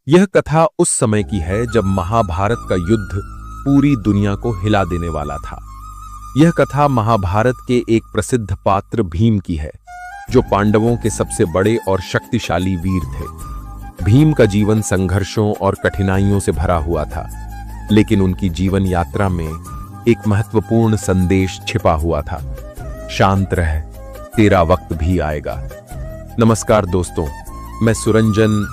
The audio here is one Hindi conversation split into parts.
यह कथा उस समय की है जब महाभारत का युद्ध पूरी दुनिया को हिला देने वाला था। यह कथा महाभारत के एक प्रसिद्ध पात्र भीम की है, जो पांडवों के सबसे बड़े और शक्तिशाली वीर थे। भीम का जीवन संघर्षों और कठिनाइयों से भरा हुआ था, लेकिन उनकी जीवन यात्रा में एक महत्वपूर्ण संदेश छिपा हुआ था। शांत रह, तेरा वक्त भी आएगा। नमस्कार दोस्तों, मैं सुरंजन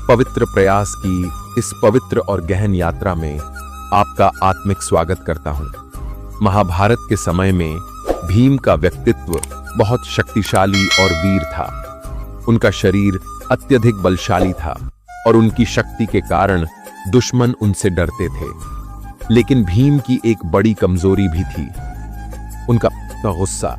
पवित्र प्रयास की इस पवित्र और गहन यात्रा में आपका आत्मिक स्वागत करता हूं। महाभारत के समय में भीम का व्यक्तित्व बहुत शक्तिशाली और वीर था। उनका शरीर अत्यधिक बलशाली था और उनकी शक्ति के कारण दुश्मन उनसे डरते थे। लेकिन भीम की एक बड़ी कमजोरी भी थी, उनका गुस्सा।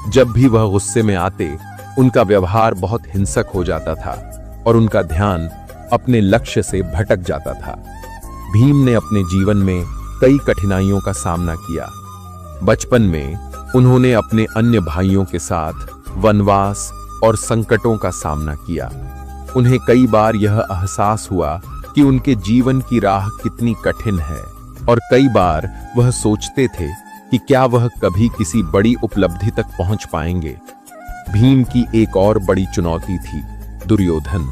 जब भी वह गुस्से में आते, उनका व्यवहार बहुत हिंसक हो जाता था और उनका ध्यान अपने लक्ष्य से भटक जाता था। भीम ने अपने जीवन में कई कठिनाइयों का सामना किया। बचपन में उन्होंने अपने अन्य भाइयों के साथ वनवास और संकटों का सामना किया। उन्हें कई बार यह एहसास हुआ कि उनके जीवन की राह कितनी कठिन है, और कई बार वह सोचते थे कि क्या वह कभी किसी बड़ी उपलब्धि तक पहुंच पाएंगे। भीम की एक और बड़ी चुनौती थी दुर्योधन,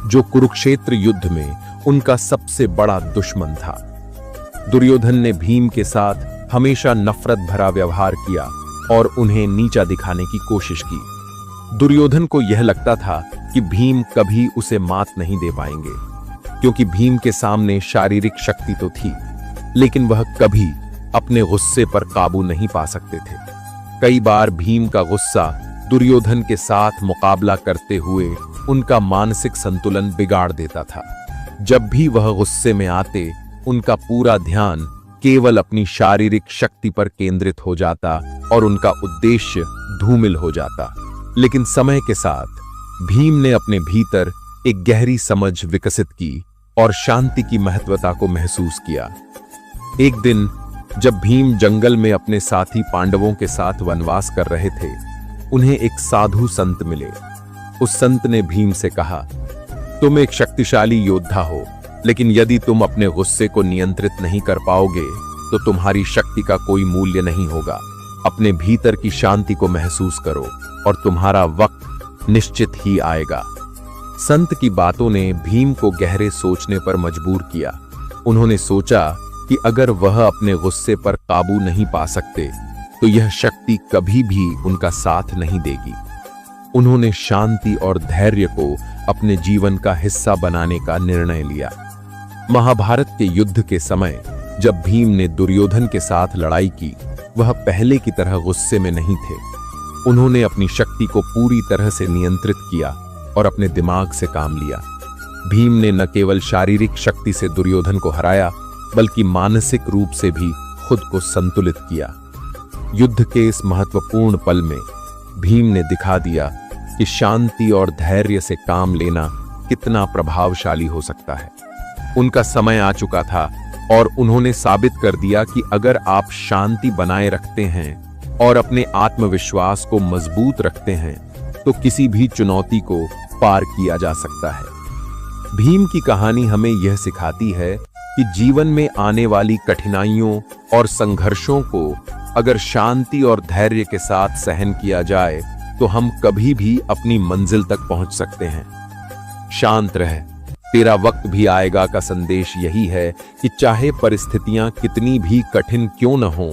जो कुरुक्षेत्र युद्ध में उनका सबसे बड़ा दुश्मन था। दुर्योधन ने भीम के साथ हमेशा नफरत भरा व्यवहार किया और उन्हें नीचा दिखाने की कोशिश की। दुर्योधन को यह लगता था कि भीम कभी उसे मात नहीं दे पाएंगे, क्योंकि भीम के सामने शारीरिक शक्ति तो थी, लेकिन वह कभी अपने गुस्से पर काबू नहीं पा सकते थे। कई बार भीम का गुस्सा दुर्योधन के साथ मुकाबला करते हुए उनका मानसिक संतुलन बिगाड़ देता था। जब भी वह गुस्से में आते, उनका पूरा ध्यान केवल अपनी शारीरिक शक्ति पर केंद्रित हो जाता और उनका उद्देश्य धूमिल हो जाता। लेकिन समय के साथ भीम ने अपने भीतर एक गहरी समझ विकसित की और शांति की महत्वता को महसूस किया। एक दिन जब भीम जंगल में अपने साथी पांडवों के साथ वनवास कर रहे थे, उन्हें एक साधु संत मिले। उस संत ने भीम से कहा, तुम एक शक्तिशाली योद्धा हो, लेकिन यदि तुम अपने गुस्से को नियंत्रित नहीं कर पाओगे तो तुम्हारी शक्ति का कोई मूल्य नहीं होगा। अपने भीतर की शांति को महसूस करो और तुम्हारा वक्त निश्चित ही आएगा। संत की बातों ने भीम को गहरे सोचने पर मजबूर किया। उन्होंने सोचा कि अगर वह अपने गुस्से पर काबू नहीं पा सकते तो यह शक्ति कभी भी उनका साथ नहीं देगी। उन्होंने शांति और धैर्य को अपने जीवन का हिस्सा बनाने का निर्णय लिया। महाभारत के युद्ध के समय जब भीम ने दुर्योधन के साथ लड़ाई की, वह पहले की तरह गुस्से में नहीं थे। उन्होंने अपनी शक्ति को पूरी तरह से नियंत्रित किया और अपने दिमाग से काम लिया। भीम ने न केवल शारीरिक शक्ति से दुर्योधन को हराया, बल्कि मानसिक रूप से भी खुद को संतुलित किया। युद्ध के इस महत्वपूर्ण पल में भीम ने दिखा दिया कि शांति और धैर्य से काम लेना कितना प्रभावशाली हो सकता है। उनका समय आ चुका था और उन्होंने साबित कर दिया कि अगर आप शांति बनाए रखते हैं और अपने आत्मविश्वास को मजबूत रखते हैं तो किसी भी चुनौती को पार किया जा सकता है। भीम की कहानी हमें यह सिखाती है कि जीवन में आने वाली कठिनाइयों और संघर्षों को अगर शांति और धैर्य के साथ सहन किया जाए तो हम कभी भी अपनी मंजिल तक पहुंच सकते हैं। शांत रह, तेरा वक्त भी आएगा का संदेश यही है कि चाहे परिस्थितियां कितनी भी कठिन क्यों न हों,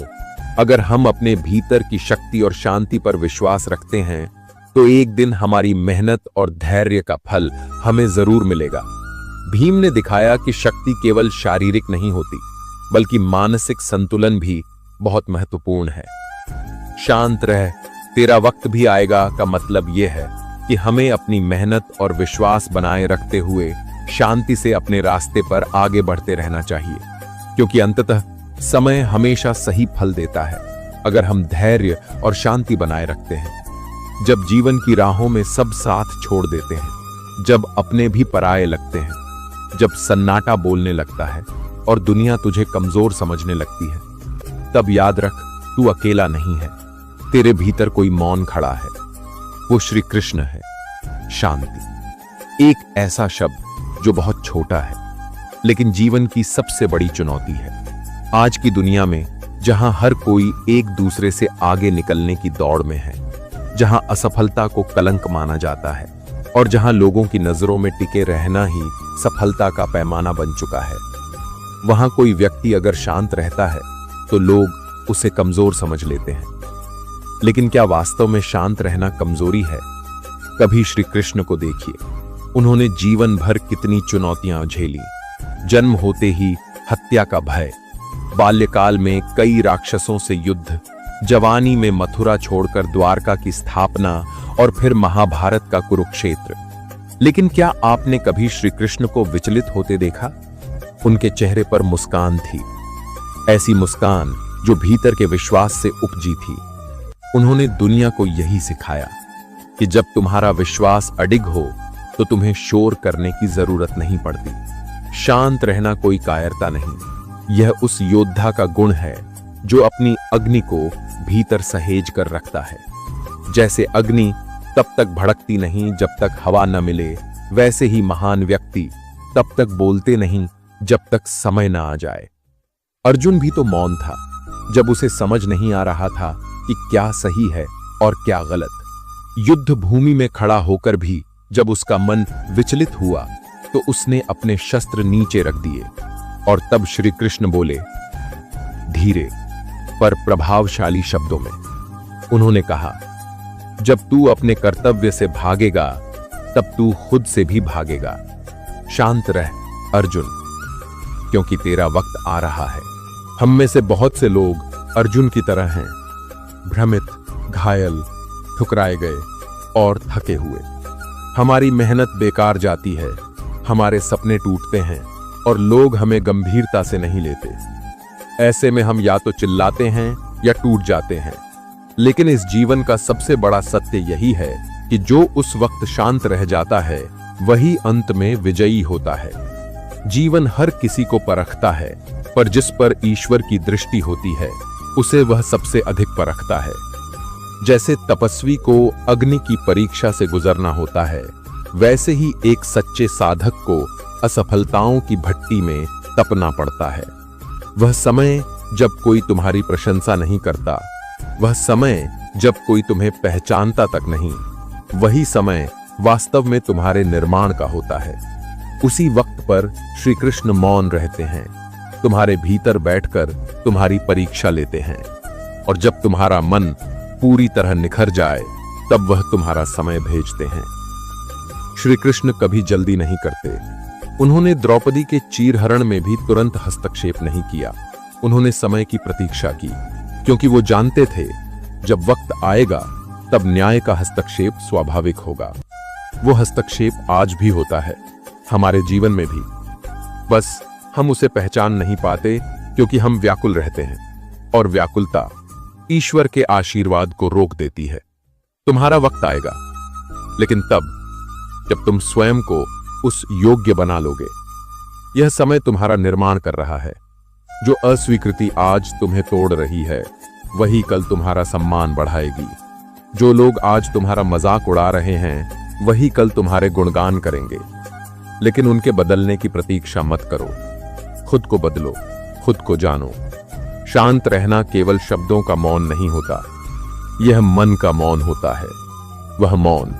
अगर हम अपने भीतर की शक्ति और शांति पर विश्वास रखते हैं तो एक दिन हमारी मेहनत और धैर्य का फल हमें जरूर मिलेगा। भीम ने दिखाया कि शक्ति केवल शारीरिक नहीं होती, बल्कि मानसिक संतुलन भी बहुत महत्वपूर्ण है। शांत रह, तेरा वक्त भी आएगा का मतलब यह है कि हमें अपनी मेहनत और विश्वास बनाए रखते हुए शांति से अपने रास्ते पर आगे बढ़ते रहना चाहिए, क्योंकि अंततः समय हमेशा सही फल देता है अगर हम धैर्य और शांति बनाए रखते हैं। जब जीवन की राहों में सब साथ छोड़ देते हैं, जब अपने भी पराये लगते हैं, जब सन्नाटा बोलने लगता है और दुनिया तुझे कमजोर समझने लगती है, तब याद रख, तू अकेला नहीं है। तेरे भीतर कोई मौन खड़ा है, वो श्री कृष्ण है। शांति एक ऐसा शब्द जो बहुत छोटा है, लेकिन जीवन की सबसे बड़ी चुनौती है। आज की दुनिया में जहां हर कोई एक दूसरे से आगे निकलने की दौड़ में है, जहां असफलता को कलंक माना जाता है और जहां लोगों की नजरों में टिके रहना ही सफलता का पैमाना बन चुका है, वहां कोई व्यक्ति अगर शांत रहता है तो लोग उसे कमजोर समझ लेते हैं। लेकिन क्या वास्तव में शांत रहना कमजोरी है? कभी श्री कृष्ण को देखिए, उन्होंने जीवन भर कितनी चुनौतियां झेली। जन्म होते ही हत्या का भय, बाल्यकाल में कई राक्षसों से युद्ध, जवानी में मथुरा छोड़कर द्वारका की स्थापना और फिर महाभारत का कुरुक्षेत्र। लेकिन क्या आपने कभी श्री कृष्ण को विचलित होते देखा? उनके चेहरे पर मुस्कान थी, ऐसी मुस्कान जो भीतर के विश्वास से उपजी थी। उन्होंने दुनिया को यही सिखाया कि जब तुम्हारा विश्वास अडिग हो तो तुम्हें शोर करने की जरूरत नहीं पड़ती। शांत रहना कोई कायरता नहीं, यह उस योद्धा का गुण है जो अपनी अग्नि को भीतर सहेज कर रखता है। जैसे अग्नि तब तक भड़कती नहीं जब तक हवा न मिले, वैसे ही महान व्यक्ति तब तक बोलते नहीं जब तक समय न आ जाए। अर्जुन भी तो मौन था जब उसे समझ नहीं आ रहा था कि क्या सही है और क्या गलत। युद्ध भूमि में खड़ा होकर भी जब उसका मन विचलित हुआ तो उसने अपने शस्त्र नीचे रख दिए और तब श्री कृष्ण बोले, धीरे पर प्रभावशाली शब्दों में। उन्होंने कहा, जब तू अपने कर्तव्य से भागेगा तब तू खुद से भी भागेगा। शांत रह अर्जुन, क्योंकि तेरा वक्त आ रहा है। हम में से बहुत से लोग अर्जुन की तरह हैं, भ्रमित, घायल, ठुकराए गए और थके हुए। हमारी मेहनत बेकार जाती है, हमारे सपने टूटते हैं और लोग हमें गंभीरता से नहीं लेते। ऐसे में हम या तो चिल्लाते हैं या टूट जाते हैं। लेकिन इस जीवन का सबसे बड़ा सत्य यही है कि जो उस वक्त शांत रह जाता है वही अंत में विजयी होता है। जीवन हर किसी को परखता है, पर जिस पर ईश्वर की दृष्टि होती है उसे वह सबसे अधिक परखता है। जैसे तपस्वी को अग्नि की परीक्षा से गुजरना होता है, वैसे ही एक सच्चे साधक को असफलताओं की भट्टी में तपना पड़ता है। वह समय जब कोई तुम्हारी प्रशंसा नहीं करता, वह समय जब कोई तुम्हें पहचानता तक नहीं, वही समय वास्तव में तुम्हारे निर्माण का होता है। उसी वक्त पर श्री कृष्ण मौन रहते हैं, तुम्हारे भीतर बैठकर तुम्हारी परीक्षा लेते हैं। और जब तुम्हारा मन पूरी तरह निखर जाए तब वह तुम्हारा समय भेजते हैं। श्री कृष्ण कभी जल्दी नहीं करते। उन्होंने द्रौपदी के चीरहरण में भी तुरंत हस्तक्षेप नहीं किया। उन्होंने समय की प्रतीक्षा की, क्योंकि वो जानते थे जब वक्त आएगा तब न्याय का हस्तक्षेप स्वाभाविक होगा। वो हस्तक्षेप आज भी होता है, हमारे जीवन में भी। बस हम उसे पहचान नहीं पाते क्योंकि हम व्याकुल रहते हैं, और व्याकुलता ईश्वर के आशीर्वाद को रोक देती है। तुम्हारा वक्त आएगा, लेकिन तब जब तुम स्वयं को उस योग्य बना लोगे। यह समय तुम्हारा निर्माण कर रहा है। जो अस्वीकृति आज तुम्हें तोड़ रही है, वही कल तुम्हारा सम्मान बढ़ाएगी। जो लोग आज तुम्हारा मजाक उड़ा रहे हैं, वही कल तुम्हारे गुणगान करेंगे। लेकिन उनके बदलने की प्रतीक्षा मत करो। खुद को बदलो, खुद को जानो। शांत रहना केवल शब्दों का मौन नहीं होता, यह मन का मौन होता है। वह मौन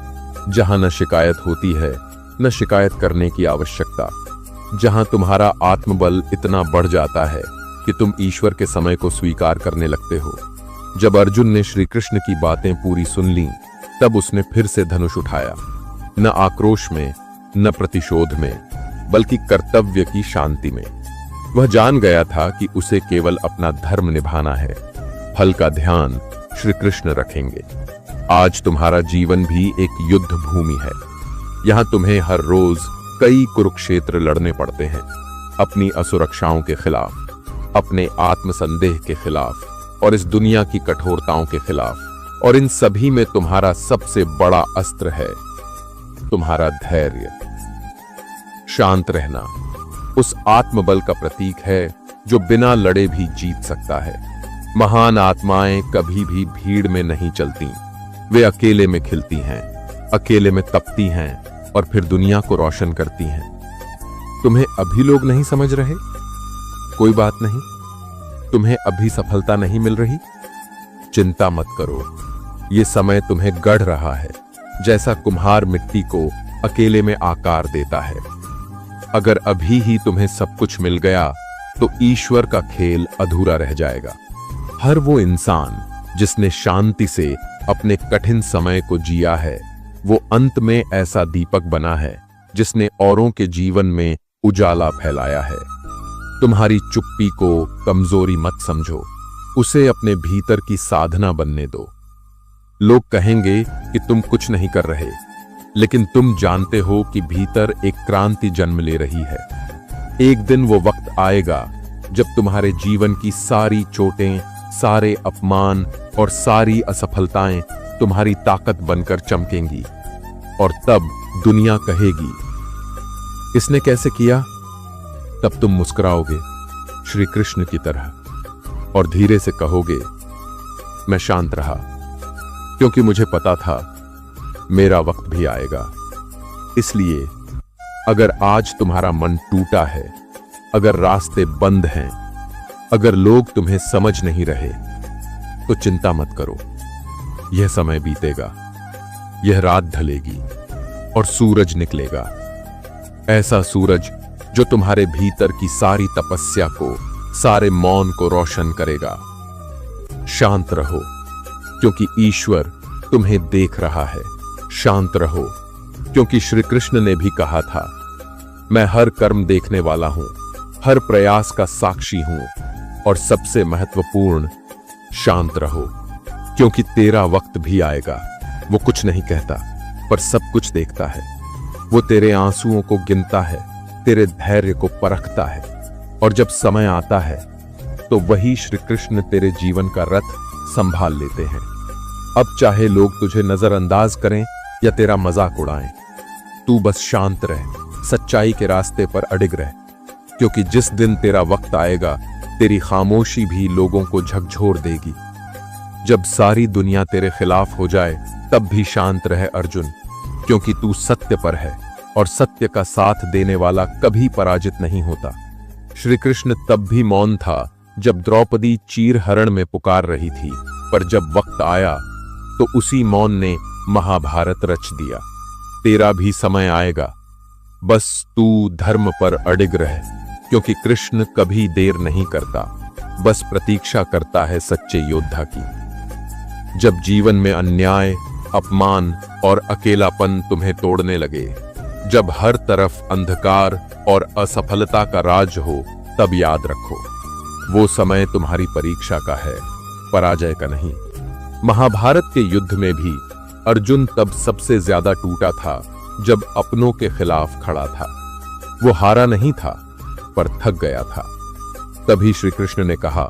जहां न शिकायत होती है, न शिकायत करने की आवश्यकता, जहां तुम्हारा आत्मबल इतना बढ़ जाता है कि तुम ईश्वर के समय को स्वीकार करने लगते हो। जब अर्जुन ने श्री कृष्ण की बातें पूरी सुन लीं, तब उसने फिर से धनुष उठाया, न आक्रोश में, न प्रतिशोध में, बल्कि कर्तव्य की शांति में। वह जान गया था कि उसे केवल अपना धर्म निभाना है, फल का ध्यान श्री कृष्ण रखेंगे। आज तुम्हारा जीवन भी एक युद्ध भूमि है। यहां तुम्हें हर रोज कई कुरुक्षेत्र लड़ने पड़ते हैं, अपनी असुरक्षाओं के खिलाफ, अपने आत्मसंदेह के खिलाफ और इस दुनिया की कठोरताओं के खिलाफ। और इन सभी में तुम्हारा सबसे बड़ा अस्त्र है तुम्हारा धैर्य। शांत रहना उस आत्मबल का प्रतीक है जो बिना लड़े भी जीत सकता है। महान आत्माएं कभी भी भीड़ में नहीं चलती, वे अकेले में खिलती हैं, अकेले में तपती हैं और फिर दुनिया को रोशन करती हैं। तुम्हें अभी लोग नहीं समझ रहे? कोई बात नहीं। तुम्हें अभी सफलता नहीं मिल रही? चिंता मत करो। यह समय तुम्हें गढ़ रहा है, जैसा कुम्हार मिट्टी को अकेले में आकार देता है। अगर अभी ही तुम्हें सब कुछ मिल गया तो ईश्वर का खेल अधूरा रह जाएगा। हर वो इंसान जिसने शांति से अपने कठिन समय को जिया है, वो अंत में ऐसा दीपक बना है जिसने औरों के जीवन में उजाला फैलाया है। तुम्हारी चुप्पी को कमजोरी मत समझो, उसे अपने भीतर की साधना बनने दो। लोग कहेंगे कि तुम कुछ नहीं कर रहे, लेकिन तुम जानते हो कि भीतर एक क्रांति जन्म ले रही है। एक दिन वो वक्त आएगा जब तुम्हारे जीवन की सारी चोटें, सारे अपमान और सारी असफलताएं तुम्हारी ताकत बनकर चमकेंगी, और तब दुनिया कहेगी, इसने कैसे किया? तब तुम मुस्कुराओगे श्री कृष्ण की तरह और धीरे से कहोगे, मैं शांत रहा क्योंकि मुझे पता था मेरा वक्त भी आएगा। इसलिए अगर आज तुम्हारा मन टूटा है, अगर रास्ते बंद हैं, अगर लोग तुम्हें समझ नहीं रहे, तो चिंता मत करो। यह समय बीतेगा, यह रात ढलेगी और सूरज निकलेगा। ऐसा सूरज जो तुम्हारे भीतर की सारी तपस्या को, सारे मौन को रोशन करेगा। शांत रहो क्योंकि ईश्वर तुम्हें देख रहा है। शांत रहो क्योंकि श्री कृष्ण ने भी कहा था, मैं हर कर्म देखने वाला हूं, हर प्रयास का साक्षी हूं, और सबसे महत्वपूर्ण, शांत रहो क्योंकि तेरा वक्त भी आएगा। वो कुछ नहीं कहता पर सब कुछ देखता है। वो तेरे आंसुओं को गिनता है, तेरे धैर्य को परखता है, और जब समय आता है तो वही श्री कृष्ण तेरे जीवन का रथ संभाल लेते हैं। अब चाहे लोग तुझे नजरअंदाज करें या तेरा मजाक उड़ाएं, तू बस शांत रह, सच्चाई के रास्ते पर अडिग रह, क्योंकि जिस दिन तेरा वक्त आएगा तेरी खामोशी भी लोगों को झकझोर देगी। जब सारी दुनिया तेरे खिलाफ हो जाए तब भी शांत रह अर्जुन, क्योंकि तू सत्य पर है और सत्य का साथ देने वाला कभी पराजित नहीं होता। श्री कृष्ण तब भी मौन था जब द्रौपदी चीरहरण में पुकार रही थी, पर जब वक्त आया तो उसी मौन ने महाभारत रच दिया। तेरा भी समय आएगा, बस तू धर्म पर अडिग रह, क्योंकि कृष्ण कभी देर नहीं करता, बस प्रतीक्षा करता है सच्चे योद्धा की। जब जीवन में अन्याय, अपमान और अकेलापन तुम्हें तोड़ने लगे, जब हर तरफ अंधकार और असफलता का राज हो, तब याद रखो, वो समय तुम्हारी परीक्षा का है, पराजय का नहीं। महाभारत के युद्ध में भी अर्जुन तब सबसे ज्यादा टूटा था जब अपनों के खिलाफ खड़ा था। वो हारा नहीं था पर थक गया था। तभी श्री कृष्ण ने कहा,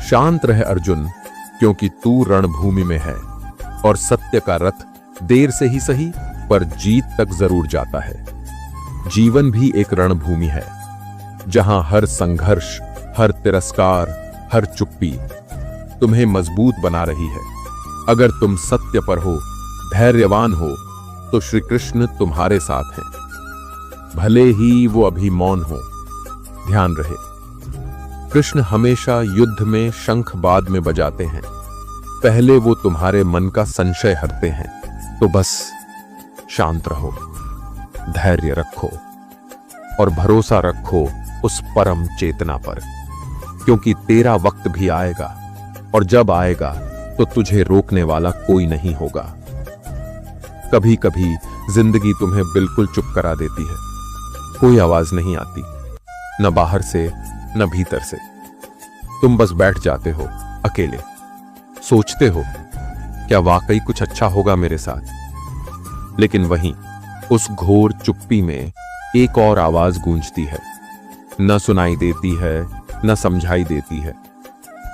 शांत रह अर्जुन, क्योंकि तू रणभूमि में है और सत्य का रथ देर से ही सही पर जीत तक जरूर जाता है। जीवन भी एक रणभूमि है जहां हर संघर्ष, हर तिरस्कार, हर चुप्पी तुम्हें मजबूत बना रही है। अगर तुम सत्य पर हो, धैर्यवान हो, तो श्री कृष्ण तुम्हारे साथ हैं, भले ही वो अभी मौन हो। ध्यान रहे, कृष्ण हमेशा युद्ध में शंख बाद में बजाते हैं, पहले वो तुम्हारे मन का संशय हरते हैं। तो बस शांत रहो, धैर्य रखो और भरोसा रखो उस परम चेतना पर, क्योंकि तेरा वक्त भी आएगा, और जब आएगा तो तुझे रोकने वाला कोई नहीं होगा। कभी कभी जिंदगी तुम्हें बिल्कुल चुप करा देती है, कोई आवाज नहीं आती, न बाहर से न भीतर से। तुम बस बैठ जाते हो अकेले, सोचते हो क्या वाकई कुछ अच्छा होगा मेरे साथ। लेकिन वहीं उस घोर चुप्पी में एक और आवाज गूंजती है, न सुनाई देती है न समझाई देती है,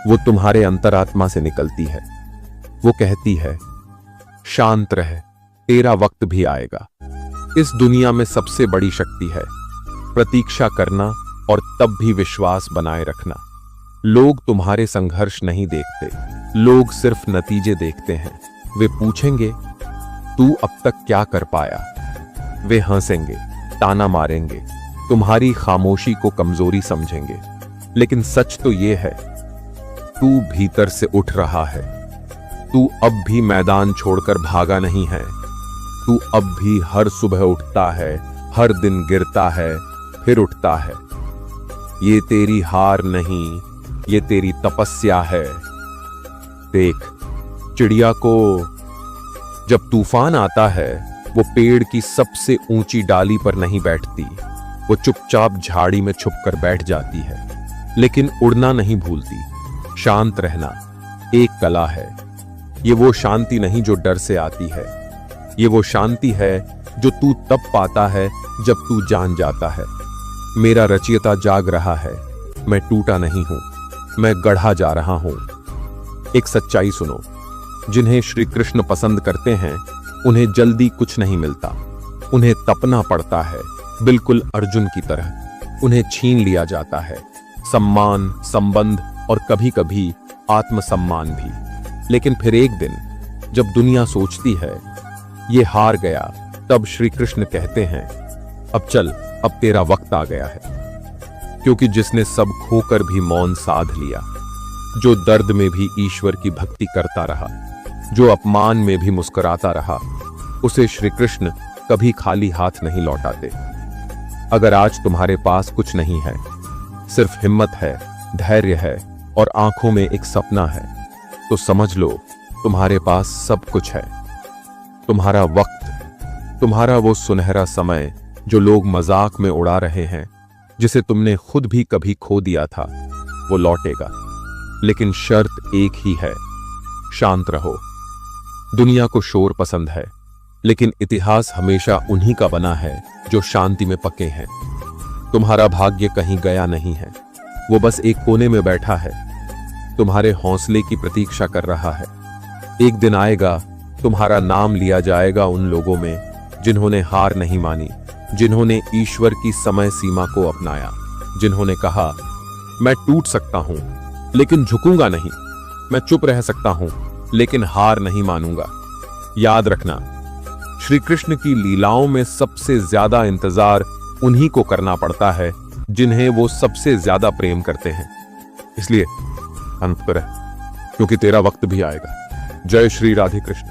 वो तुम्हारे अंतरात्मा से निकलती है। वो कहती है, शांत रह, तेरा वक्त भी आएगा। इस दुनिया में सबसे बड़ी शक्ति है प्रतीक्षा करना और तब भी विश्वास बनाए रखना। लोग तुम्हारे संघर्ष नहीं देखते, लोग सिर्फ नतीजे देखते हैं। वे पूछेंगे, तू अब तक क्या कर पाया? वे हंसेंगे, ताना मारेंगे, तुम्हारी खामोशी को कमजोरी समझेंगे, लेकिन सच तो ये है, तू भीतर से उठ रहा है। तू अब भी मैदान छोड़कर भागा नहीं है। तू अब भी हर सुबह उठता है, हर दिन गिरता है, फिर उठता है। ये तेरी हार नहीं, ये तेरी तपस्या है। देख, चिड़िया को जब तूफान आता है, वो पेड़ की सबसे ऊंची डाली पर नहीं बैठती। वो चुपचाप झाड़ी में छुपकर बैठ जाती है, लेकिन उड़ना नहीं भूलती। शांत रहना एक कला है। ये वो शांति नहीं जो डर से आती है। ये वो शांति है जो तू तब पाता है जब तू जान जाता है, मेरा रचयिता जाग रहा है, मैं टूटा नहीं हूं, मैं गढ़ा जा रहा हूं। एक सच्चाई सुनो, जिन्हें श्री कृष्ण पसंद करते हैं उन्हें जल्दी कुछ नहीं मिलता। उन्हें तपना पड़ता है, बिल्कुल अर्जुन की तरह। उन्हें छीन लिया जाता है, सम्मान, संबंध और कभी कभी आत्मसम्मान भी। लेकिन फिर एक दिन जब दुनिया सोचती है ये हार गया, तब श्री कृष्ण कहते हैं, अब चल, अब तेरा वक्त आ गया है। क्योंकि जिसने सब खोकर भी मौन साध लिया, जो दर्द में भी ईश्वर की भक्ति करता रहा, जो अपमान में भी मुस्कुराता रहा, उसे श्री कृष्ण कभी खाली हाथ नहीं लौटाते। अगर आज तुम्हारे पास कुछ नहीं है, सिर्फ हिम्मत है, धैर्य है और आंखों में एक सपना है, तो समझ लो तुम्हारे पास सब कुछ है। तुम्हारा वक्त, तुम्हारा वो सुनहरा समय जो लोग मजाक में उड़ा रहे हैं, जिसे तुमने खुद भी कभी खो दिया था, वो लौटेगा। लेकिन शर्त एक ही है, शांत रहो। दुनिया को शोर पसंद है, लेकिन इतिहास हमेशा उन्हीं का बना है जो शांति में पके हैं। तुम्हारा भाग्य कहीं गया नहीं है, वो बस एक कोने में बैठा है, तुम्हारे हौसले की प्रतीक्षा कर रहा है। एक दिन आएगा, तुम्हारा नाम लिया जाएगा उन लोगों में जिन्होंने हार नहीं मानी, जिन्होंने ईश्वर की समय सीमा को अपनाया, जिन्होंने कहा, मैं टूट सकता हूं लेकिन झुकूंगा नहीं, मैं चुप रह सकता हूं लेकिन हार नहीं मानूंगा। याद रखना, श्री कृष्ण की लीलाओं में सबसे ज्यादा इंतजार उन्हीं को करना पड़ता है जिन्हें वो सबसे ज्यादा प्रेम करते हैं। इसलिए अंत पर है, क्योंकि तेरा वक्त भी आएगा। जय श्री राधे कृष्ण।